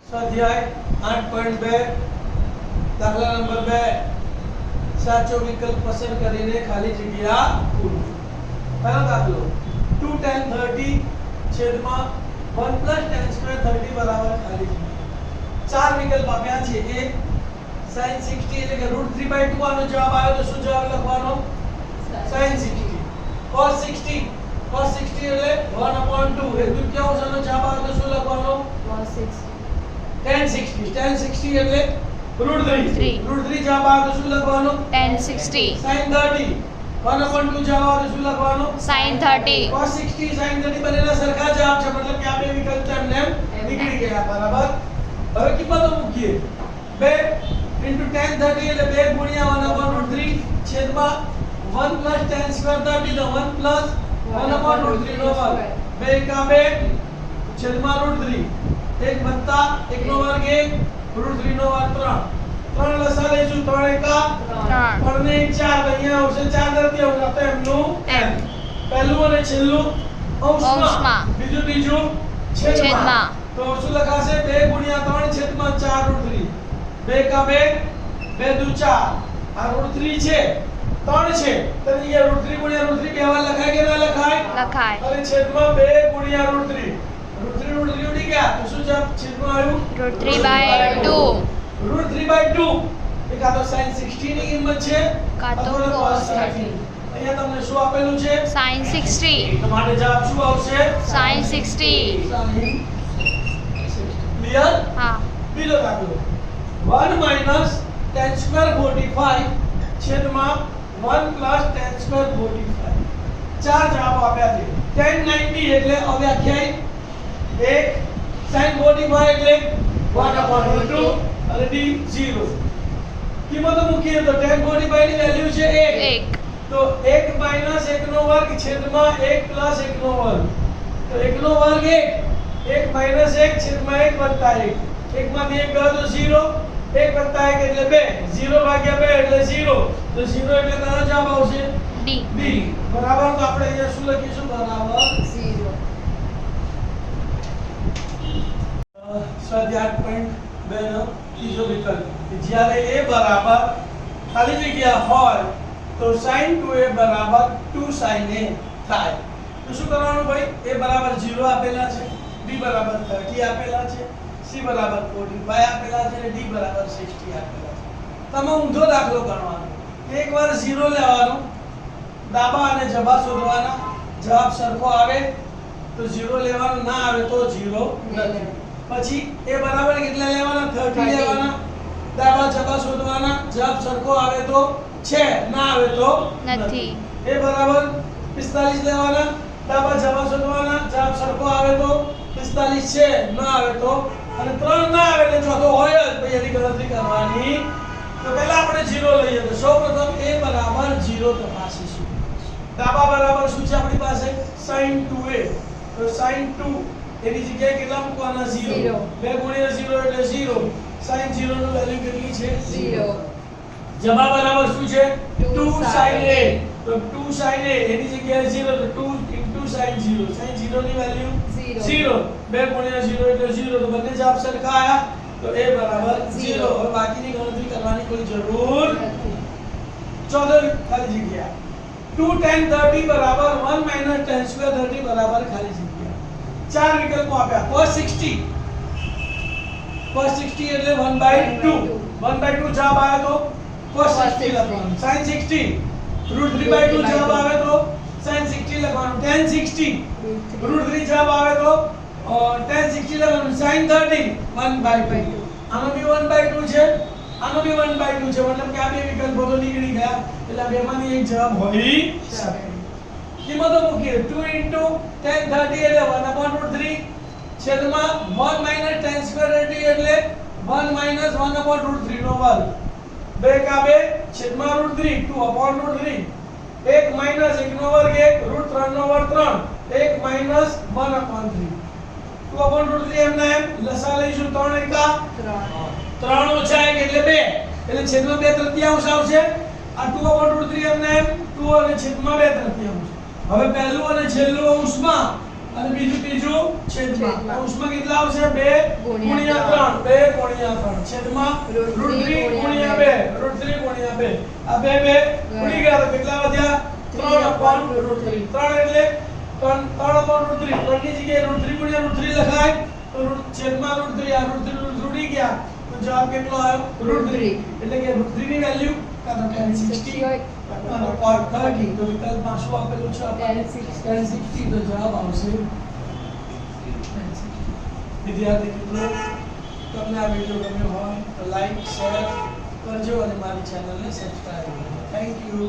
સ્વાધ્યાય 8.2 દાખલા નંબર 2 સાચો વિકલ્પ પસંદ કરીને ખાલી જગ્યા પૂરો. પહેલો દાખલો 2 tan 30 છેદમાં 1 + tan square 30 બરાબર ખાલી જગ્યા. ચાર વિકલ્પ આપ્યા છે. એક sin 60 એટલે કે √3/2 આનો જવાબ આવ્યો તો શું જવાબ લખવાનો? sin 60. cos 60 એટલે 1/2 એક દુત્યાંશ આનો જવાબ આવ્યો તો શું લખવાનો? cos 60. tan 60 એટલે √3 જવાબ આવે તો શું લખવાનું? tan 60. sin 30 1/2 જવાબ આવે તો શું લખવાનું? sin 30. cos 60 sin 30 બંનેના સરખા જવાબ છે, મતલબ કે આ બે વિકલ્પ છે એમને નીકળી ગયા. બરાબર. હવે કિંમતો મૂકીએ. 2 * tan 30 એટલે 2 * 1/√3 છેદમાં 1 + tan square 30 તો 1 + 1/√3 નો વર્ગ. 2 કા 2 છેદમાં √3 1 વત્તા 1 નો વર્ગ 1 √3 નો વર્ગ 3 લસા લઈશું 3 એકા 3 ને 4 અહીંયા આવશે 4 નથી આવશે તો એમનું m. પહેલું અને છેલ્લું અંશમાં બીજું છેદમાં. તો શું લખાશે? 2 * 3 છેદમાં 4 √3 2 કા 2 2 દુ 4 આ √3 છે 3 છે તો અહીંયા √3 * √3 બે વાર લખાય કે ના લખાય? અને છેદમાં 2 * √3 √3 ઉડી ગયા તો શું જવાબ છેદમાં આવ્યું? √3/2. √3/2 એ કાં તો sin 60 ની કિંમત છે કાં તો અથવા cos cos 30. અહીંયા તમને શું આપેલું છે? sin 60. તો માટે જવાબ શું આવશે? sin 60. ક્લિયર? હા. બીજો દાખલો 1 - tan square 45 છેદમાં 1 + tan square 45. ચાર જવાબ આપ્યા છે. tan 90 એટલે અવ્યાખ્યાયિત 1 sin 45 એટલે 1/2 અને d 0. કિંમતો મૂકીએ તો tan 45 ની વેલ્યુ છે 1 તો 1 - 1 નો વર્ગ છેદમાં 1 + 1 નો વર્ગ તો 1 નો વર્ગ 1 1 - 1 છેદમાં 1 વત્તા 1 1 માંથી 1 ગયો તો 0 1 વત્તા 1 એટલે 2 0 ભાગ્યા 2 એટલે 0 તો 0 એટલે કયો જવાબ આવશે? d. b. બરાબર. તો આપણે અહીંયા શું લખીશું? બરાબર 0. સ્વાધ્યાય 8.2 નો ત્રીજો વિકલ્પ જ્યારે a બરાબર ખાલી જગ્યા હોય તો sin 2a બરાબર 2 sin a થાય. તો શું કરવાનું ભાઈ? a બરાબર 0 આપેલા છે, b બરાબર 30 આપેલા છે, c બરાબર 45 આપેલા છે અને d બરાબર 60 આપેલા છે. તમે ઊંધો દાખલો ગણવાનો. એકવાર 0 લેવાનો, ડાબા અને જબા શોધવાના, જવાબ સરખો આવે તો 0 લેવાનો, ના આવે તો 0 નથી. પછી a બરાબર કેટલા લેવાના? 30 લેવાના, ડાબા જબા શોધવાના, જવાબ સરખો આવે તો છે, ના આવે તો નથી. a બરાબર 45 લેવાના, ડાબા જબા શોધવાના, જવાબ સરખો આવે તો 45 છે, ના આવે તો અને 3 ના આવે એટલે ચોથો હોય જ પછી એની ગણતરી કરવાની. તો પહેલા આપણે 0 લઈએ તો સૌપ્રથમ a બરાબર 0 તપાસીશું. ડાબા બરાબર શું છે આપણી પાસે? sin 2a તો sin 2 એની જગ્યાએ કેટલા મૂકવાના? 0 2 * 0 એટલે 0 sin 0 નું વેલ્યુ કેટલી છે? 0. જબા બરાબર શું છે? 2 sin a તો 2 sin a એની જગ્યાએ 0 તો 2 * sin 0 sin 0 ની વેલ્યુ 0 2 * 0 એટલે 0 તો બંને જવાબ સરખા આયા તો a બરાબર 0. હવે બાકીની ગણતરી કરવાની કોઈ જરૂર નથી. ચોથો ખાલી જગ્યા 2 tan 30 બરાબર 1 - tan square 30 બરાબર ખાલી જગ્યા. ચાર વિકલ્પો આપ્યા. cos 60 એટલે 1/2 1/2 જવાબ આવે તો cos 60 લખવાનું. sin 60 √3/2 જવાબ આવે તો sin 60 લખવાનું. tan 60 √3 જવાબ આવે તો tan 60 લખવાનું. sin 30 1/2 આનો બી 1/2 છે, આનો બી 1/2 છે, મતલબ કે આ બે વિકલ્પો તો નીકળી ગયા એટલે આ બેમાંથી એક જવાબ હોઈ શકે. કિંમતો મૂકીએ. 2 * tan 30 એટલે 1/√3 છેદમાં 1 - tan square 30 એટલે 1 - 1/√3 નો વર્ગ 2 કા 2 છેદમાં √3 2/√3 1 - 1 નો વર્ગ 1 √3 નો વર્ગ 3 1 - 1/3 2/√3 એમના એમ લસા લઈશું 3 એકા 3 ઓછા 1 એટલે 2 એટલે છેદમાં 2 તૃતીયાંશ આવશે. આ 2/√3 એમના એમ 2 અને છેદમાં 2 તૃતીયાંશ. હવે પહેલું અને છેલ્લું અંશમાં અને બીજું ત્રીજું છેદમાં છેદમાં. કૌંસમાં કેટલા આવશે 2 ગુણ્યા 3 2 ગુણ્યા 3 છેદમાં √3 ગુણ્યા 2 √3 ગુણ્યા 2 આ બે ઉડી ગયા તો કેટલા વધ્યા 3/√3 3 એટલે 3/√3 3 ની જગ્યાએ √3 ગુણ્યા √3 લખાય તો છેદમાં √3 આ √3 ઉડી ગયા તો જવાબ કેટલો આવ્યો √3 એટલે કે √3 ની વેલ્યુ કાં તો 1060 કાં તો cot 30 તો વિકલ્પમાં શું આપેલું છે આપણે 1060 તો જવાબ આવશે 1060 વિદ્યાર્થી મિત્રો તમને આ વિડિયો ગમ્યો હોય તો લાઈક શેર કરજો અને મારી ચેનલને સબસ્ક્રાઇબ કરજો થેન્ક યુ